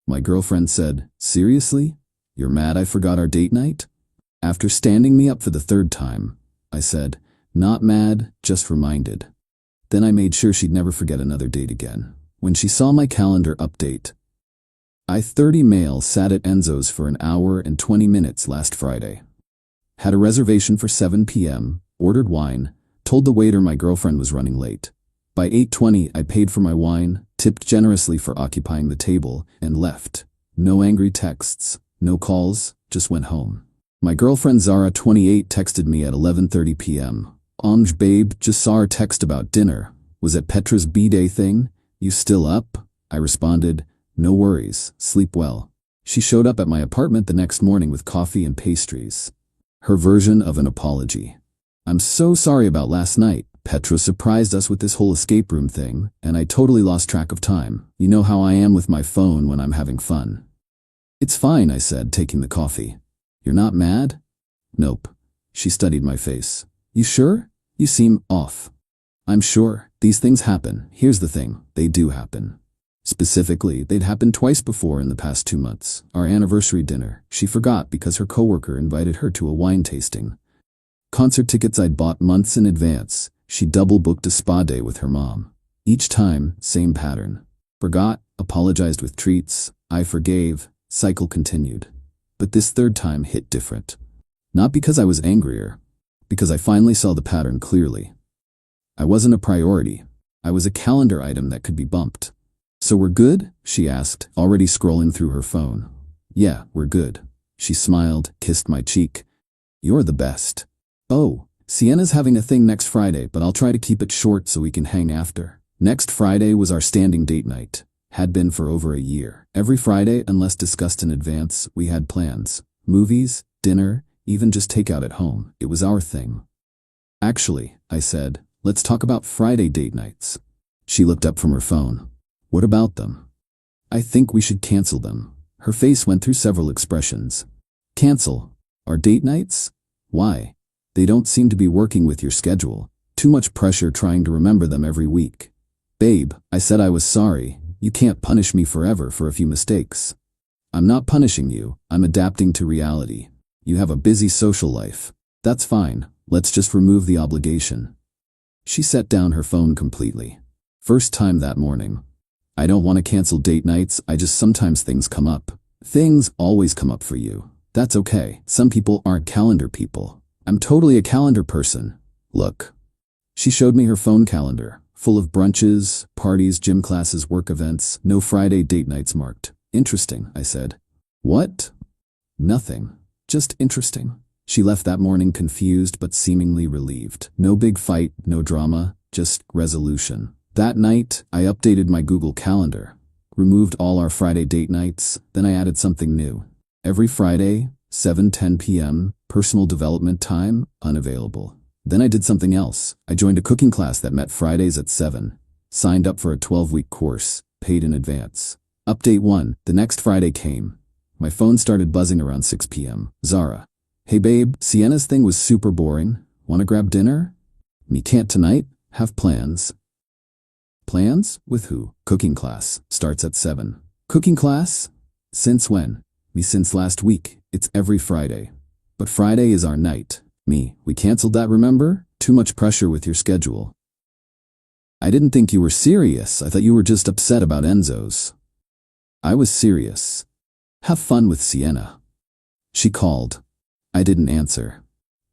My girlfriend said, "Seriously? You're mad I forgot our date night?" After standing me up for the third time, I said, "Not mad, just reminded." Then I made sure she'd never forget another date again. When she saw my calendar update, I-30 male sat at Enzo's for an hour and 20 minutes last Friday. Had a reservation for 7 p.m., ordered wine, told the waiter my girlfriend was running late. By 8:20, I paid for my wine, tipped generously for occupying the table, and left. No angry texts, no calls, just went home. My girlfriend Zara, 28, texted me at 11:30 p.m. Babe, just saw her text about dinner. Was it Petra's B-day thing? You still up?" I responded, "No worries, sleep well." She showed up at my apartment the next morning with coffee and pastries. Her version of an apology. "I'm so sorry about last night. Petra surprised us with this whole escape room thing, and I totally lost track of time. You know how I am with my phone when I'm having fun." "It's fine," I said, taking the coffee. "You're not mad?" "Nope." She studied my face. "You sure? You seem off." "I'm sure. These things happen. Here's the thing. They do happen." Specifically, they'd happened twice before in the past 2 months. Our anniversary dinner, she forgot because her coworker invited her to a wine tasting. Concert tickets I'd bought months in advance. She double-booked a spa day with her mom. Each time, same pattern. Forgot, apologized with treats, I forgave, cycle continued. But this third time hit different. Not because I was angrier, because I finally saw the pattern clearly. I wasn't a priority. I was a calendar item that could be bumped. "So we're good?" she asked, already scrolling through her phone. "Yeah, we're good." She smiled, kissed my cheek. "You're the best." "Oh, Sienna's having a thing next Friday, but I'll try to keep it short so we can hang after." Next Friday was our standing date night. Had been for over a year. Every Friday, unless discussed in advance, we had plans. Movies, dinner, even just takeout at home. It was our thing. "Actually," I said, "let's talk about Friday date nights." She looked up from her phone. "What about them?" "I think we should cancel them." Her face went through several expressions. "Cancel? Our date nights? Why? They don't seem to be working with your schedule. Too much pressure trying to remember them every week." "Babe," I said I was sorry. "You can't punish me forever for a few mistakes." "I'm not punishing you. I'm adapting to reality. You have a busy social life. That's fine. Let's just remove the obligation." She set down her phone completely. First time that morning. "I don't want to cancel date nights, I just sometimes things come up." "Things always come up for you. That's okay. Some people aren't calendar people. I'm totally a calendar person. Look." She showed me her phone calendar, full of brunches, parties, gym classes, work events, no Friday date nights marked. "Interesting," I said. "What?" "Nothing. Just interesting." She left that morning confused but seemingly relieved. No big fight, no drama, just resolution. That night, I updated my Google Calendar, removed all our Friday date nights, then I added something new. Every Friday, 7:10 p.m., personal development time, unavailable. Then I did something else. I joined a cooking class that met Fridays at 7. Signed up for a 12-week course, paid in advance. Update 1, the next Friday came. My phone started buzzing around 6 p.m. "Zara. Hey babe, Sienna's thing was super boring. Wanna grab dinner?" "Me can't tonight. Have plans." "Plans? With who?" "Cooking class. Starts at 7. "Cooking class? Since when?" "Me since last week. It's every Friday." "But Friday is our night." "Me, we canceled that, remember? Too much pressure with your schedule." "I didn't think you were serious. I thought you were just upset about Enzo's." "I was serious. Have fun with Sienna." She called. I didn't answer.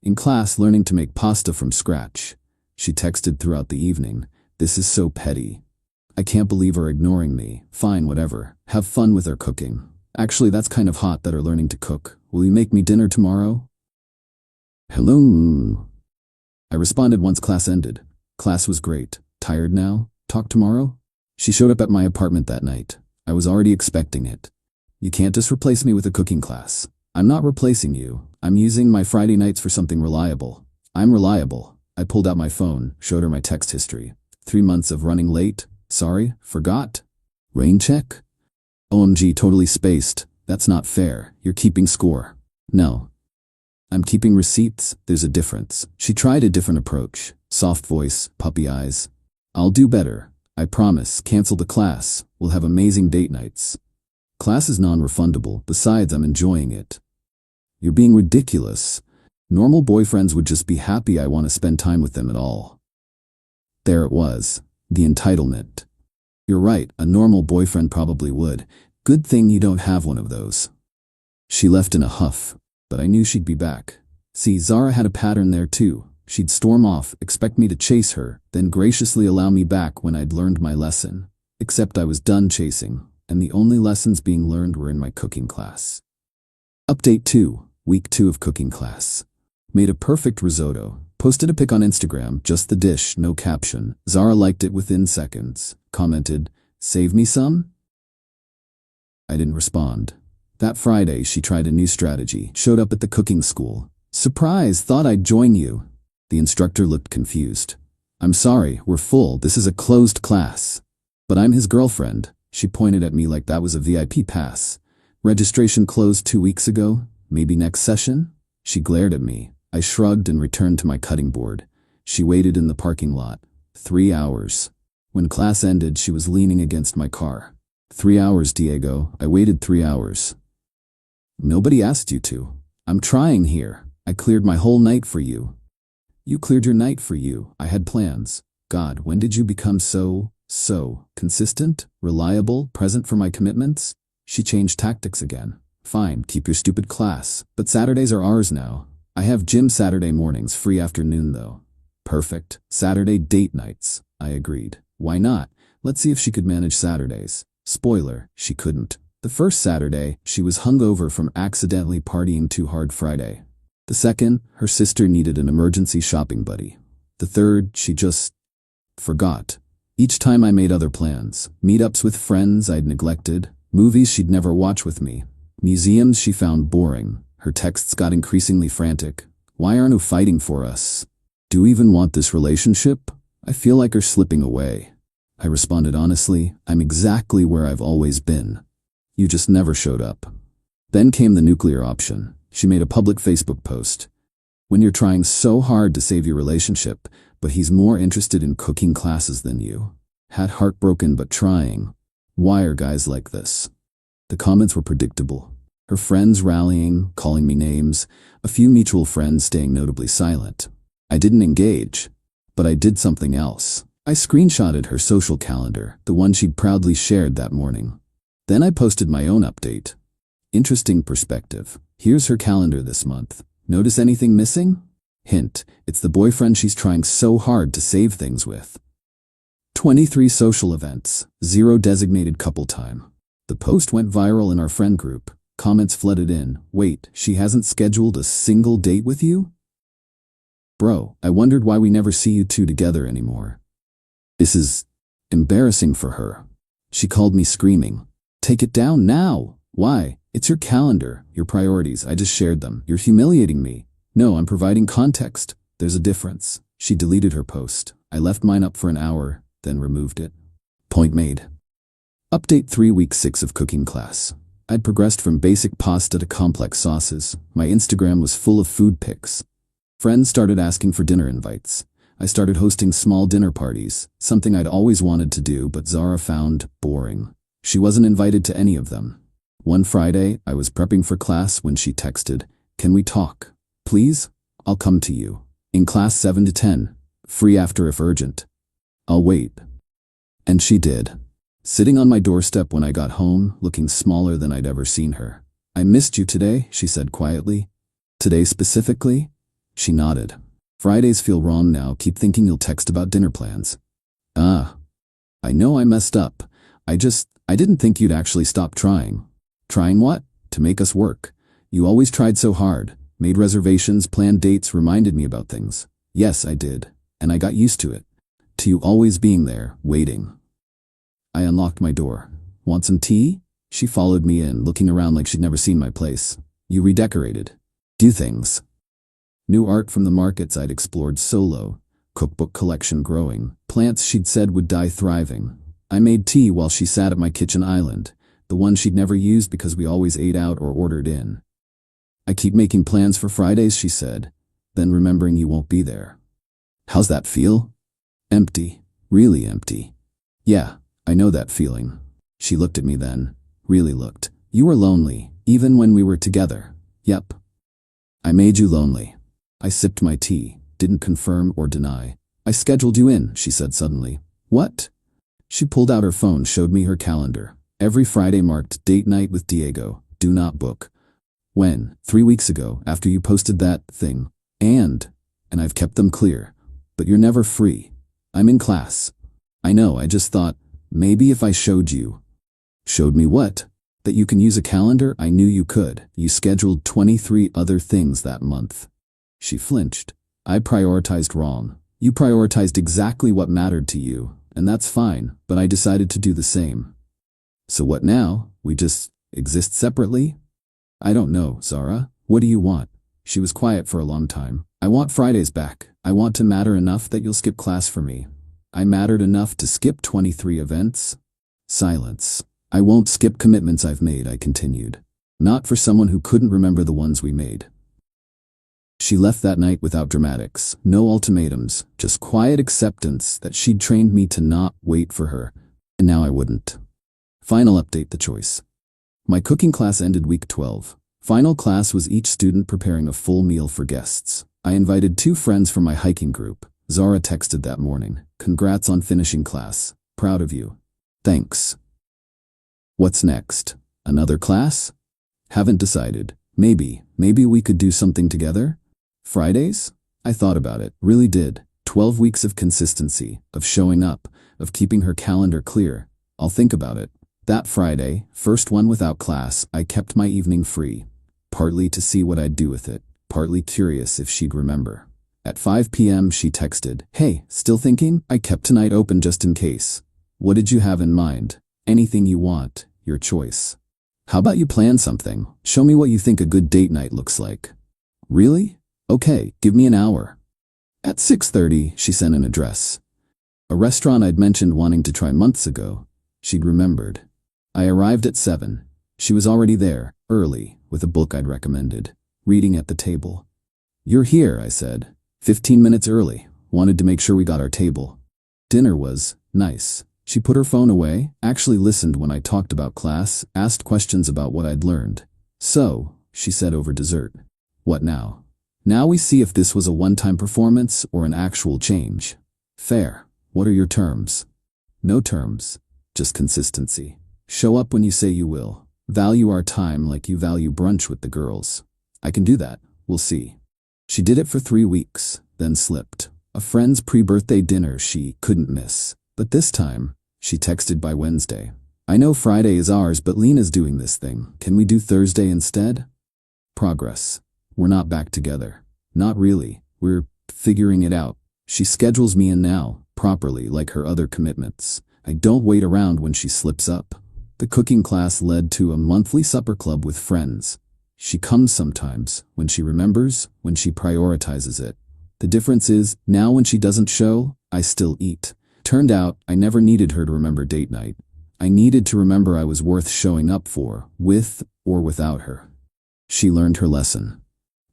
In class, learning to make pasta from scratch. She texted throughout the evening. "This is so petty. I can't believe her ignoring me. Fine, whatever. Have fun with her cooking. Actually, that's kind of hot that her learning to cook. Will you make me dinner tomorrow?" "Hello." I responded once class ended. "Class was great. Tired now? Talk tomorrow?" She showed up at my apartment that night. I was already expecting it. "You can't just replace me with a cooking class." "I'm not replacing you. I'm using my Friday nights for something reliable." "I'm reliable." I pulled out my phone, showed her my text history. 3 months of running late. Sorry, forgot. Rain check? OMG, totally spaced. That's not fair. You're keeping score. No. I'm keeping receipts. There's a difference. She tried a different approach. Soft voice, puppy eyes. "I'll do better. I promise. Cancel the class. We'll have amazing date nights." Class is non-refundable, besides I'm enjoying it. You're being ridiculous. Normal boyfriends would just be happy I want to spend time with them at all. There it was, the entitlement. You're right, a normal boyfriend probably would. Good thing you don't have one of those. She left in a huff, but I knew she'd be back. See, Zara had a pattern there too. She'd storm off, expect me to chase her, then graciously allow me back when I'd learned my lesson. Except I was done chasing, and the only lessons being learned were in my cooking class. Update 2, Week 2 of cooking class. Made a perfect risotto. Posted a pic on Instagram, just the dish, no caption. Zara liked it within seconds. Commented, "Save me some?" I didn't respond. That Friday, she tried a new strategy. Showed up at the cooking school. "Surprise, thought I'd join you." The instructor looked confused. "I'm sorry, we're full. This is a closed class." "But I'm his girlfriend." She pointed at me like that was a VIP pass. "Registration closed 2 weeks ago. Maybe next session?" She glared at me. I shrugged and returned to my cutting board. She waited in the parking lot. 3 hours. When class ended, she was leaning against my car. 3 hours, Diego. I waited 3 hours. Nobody asked you to. I'm trying here. I cleared my whole night for you. You cleared your night for you. I had plans. God, when did you become so consistent, reliable, present for my commitments? She changed tactics again. Fine, keep your stupid class. But Saturdays are ours now. I have gym Saturday mornings, free afternoon though. Perfect. Saturday date nights. I agreed. Why not? Let's see if she could manage Saturdays. Spoiler, she couldn't. The first Saturday, she was hungover from accidentally partying too hard Friday. The second, her sister needed an emergency shopping buddy. The third, she just forgot. Each time I made other plans. Meetups with friends I'd neglected. Movies she'd never watch with me. Museums she found boring. Her texts got increasingly frantic. Why aren't you fighting for us? Do you even want this relationship? I feel like you're slipping away. I responded honestly, I'm exactly where I've always been. You just never showed up. Then came the nuclear option. She made a public Facebook post. When you're trying so hard to save your relationship, but he's more interested in cooking classes than you. Had heartbroken but trying. Why are guys like this? The comments were predictable. Her friends rallying, calling me names, a few mutual friends staying notably silent. I didn't engage, but I did something else. I screenshotted her social calendar, the one she'd proudly shared that morning. Then I posted my own update. Interesting perspective. Here's her calendar this month. Notice anything missing? Hint, it's the boyfriend she's trying so hard to save things with. 23 social events, 0 designated couple time. The post went viral in our friend group. Comments flooded in. Wait, she hasn't scheduled a single date with you? Bro, I wondered why we never see you two together anymore. This is embarrassing for her. She called me screaming. Take it down now. Why? It's your calendar, your priorities. I just shared them. You're humiliating me. No, I'm providing context. There's a difference. She deleted her post. I left mine up for an hour, then removed it. Point made. Update 3 Week 6 of cooking class. I'd progressed from basic pasta to complex sauces. My Instagram was full of food pics. Friends started asking for dinner invites. I started hosting small dinner parties, something I'd always wanted to do but Zara found boring. She wasn't invited to any of them. One Friday, I was prepping for class when she texted, "Can we talk? Please? I'll come to you. In class 7 to 10. Free after if urgent. I'll wait." And she did. Sitting on my doorstep when I got home, looking smaller than I'd ever seen her. "I missed you today," she said quietly. "Today specifically?" She nodded. "Fridays feel wrong now. Keep thinking you'll text about dinner plans." "Ah. I know I messed up. I didn't think you'd actually stop trying." "Trying what?" "To make us work. You always tried so hard. Made reservations, planned dates, reminded me about things." "Yes, I did. And I got used to it. To you always being there, waiting." I unlocked my door. "Want some tea?" She followed me in, looking around like she'd never seen my place. "You redecorated." "Do things." New art from the markets I'd explored solo. Cookbook collection growing. Plants she'd said would die thriving. I made tea while she sat at my kitchen island. The one she'd never used because we always ate out or ordered in. "I keep making plans for Fridays," she said, then remembering you won't be there. "How's that feel?" "Empty. Really empty." "Yeah, I know that feeling." She looked at me then. Really looked. You were lonely, even when we were together. Yep. I made you lonely. I sipped my tea, didn't confirm or deny. I scheduled you in, she said suddenly. What? She pulled out her phone, showed me her calendar. Every Friday marked date night with Diego. Do not book. When? 3 weeks ago, after you posted that thing. And I've kept them clear. But you're never free. I'm in class. I know, I just thought, maybe if I showed you. Showed me what? That you can use a calendar? I knew you could. You scheduled 23 other things that month. She flinched. I prioritized wrong. You prioritized exactly what mattered to you, and that's fine, but I decided to do the same. So what now? We just exist separately? I don't know, Zara. What do you want? She was quiet for a long time. I want Fridays back. I want to matter enough that you'll skip class for me. I mattered enough to skip 23 events? Silence. I won't skip commitments I've made, I continued. Not for someone who couldn't remember the ones we made. She left that night without dramatics, no ultimatums, just quiet acceptance that she'd trained me to not wait for her, and now I wouldn't. Final update: the choice. My cooking class ended week 12. Final class was each student preparing a full meal for guests. I invited 2 friends from my hiking group. Zara texted that morning. Congrats on finishing class. Proud of you. Thanks. What's next? Another class? Haven't decided. Maybe we could do something together? Fridays? I thought about it, really did. 12 weeks of consistency, of showing up, of keeping her calendar clear. I'll think about it. That Friday, first one without class, I kept my evening free. Partly to see what I'd do with it, partly curious if she'd remember. At 5 p.m. she texted, "Hey, still thinking? I kept tonight open just in case. What did you have in mind? Anything you want, your choice. How about you plan something? Show me what you think a good date night looks like." Really? Okay, give me an hour. At 6:30, she sent an address. A restaurant I'd mentioned wanting to try months ago. She'd remembered. I arrived at 7. She was already there, early, with a book I'd recommended, reading at the table. "You're here," I said. 15 minutes early. Wanted to make sure we got our table. Dinner was nice. She put her phone away, actually listened when I talked about class, asked questions about what I'd learned. "So," she said over dessert. "What now?" "Now we see if this was a one-time performance or an actual change." "Fair. What are your terms?" "No terms. Just consistency. Show up when you say you will. Value our time like you value brunch with the girls." "I can do that. We'll see." She did it for 3 weeks, then slipped. A friend's pre-birthday dinner she couldn't miss. But this time, she texted by Wednesday. "I know Friday is ours, but Lena's doing this thing. Can we do Thursday instead?" Progress. We're not back together. Not really. We're figuring it out. She schedules me in now, properly, like her other commitments. I don't wait around when she slips up. The cooking class led to a monthly supper club with friends. She comes sometimes, when she remembers, when she prioritizes it. The difference is, now when she doesn't show, I still eat. Turned out, I never needed her to remember date night. I needed to remember I was worth showing up for, with or without her. She learned her lesson.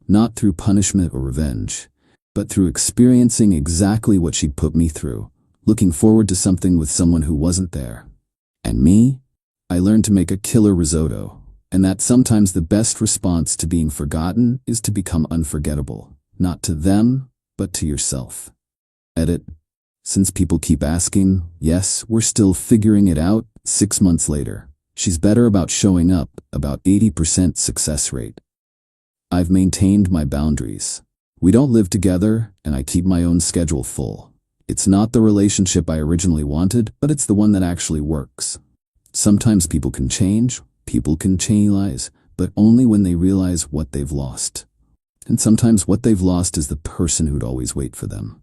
Not through punishment or revenge, but through experiencing exactly what she'd put me through, looking forward to something with someone who wasn't there. And me? I learned to make a killer risotto, and that sometimes the best response to being forgotten is to become unforgettable, not to them, but to yourself. Edit. Since people keep asking, yes, we're still figuring it out. 6 months later. She's better about showing up, about 80% success rate. I've maintained my boundaries. We don't live together, and I keep my own schedule full. It's not the relationship I originally wanted, but it's the one that actually works. Sometimes people can change, but only when they realize what they've lost. And sometimes what they've lost is the person who'd always wait for them.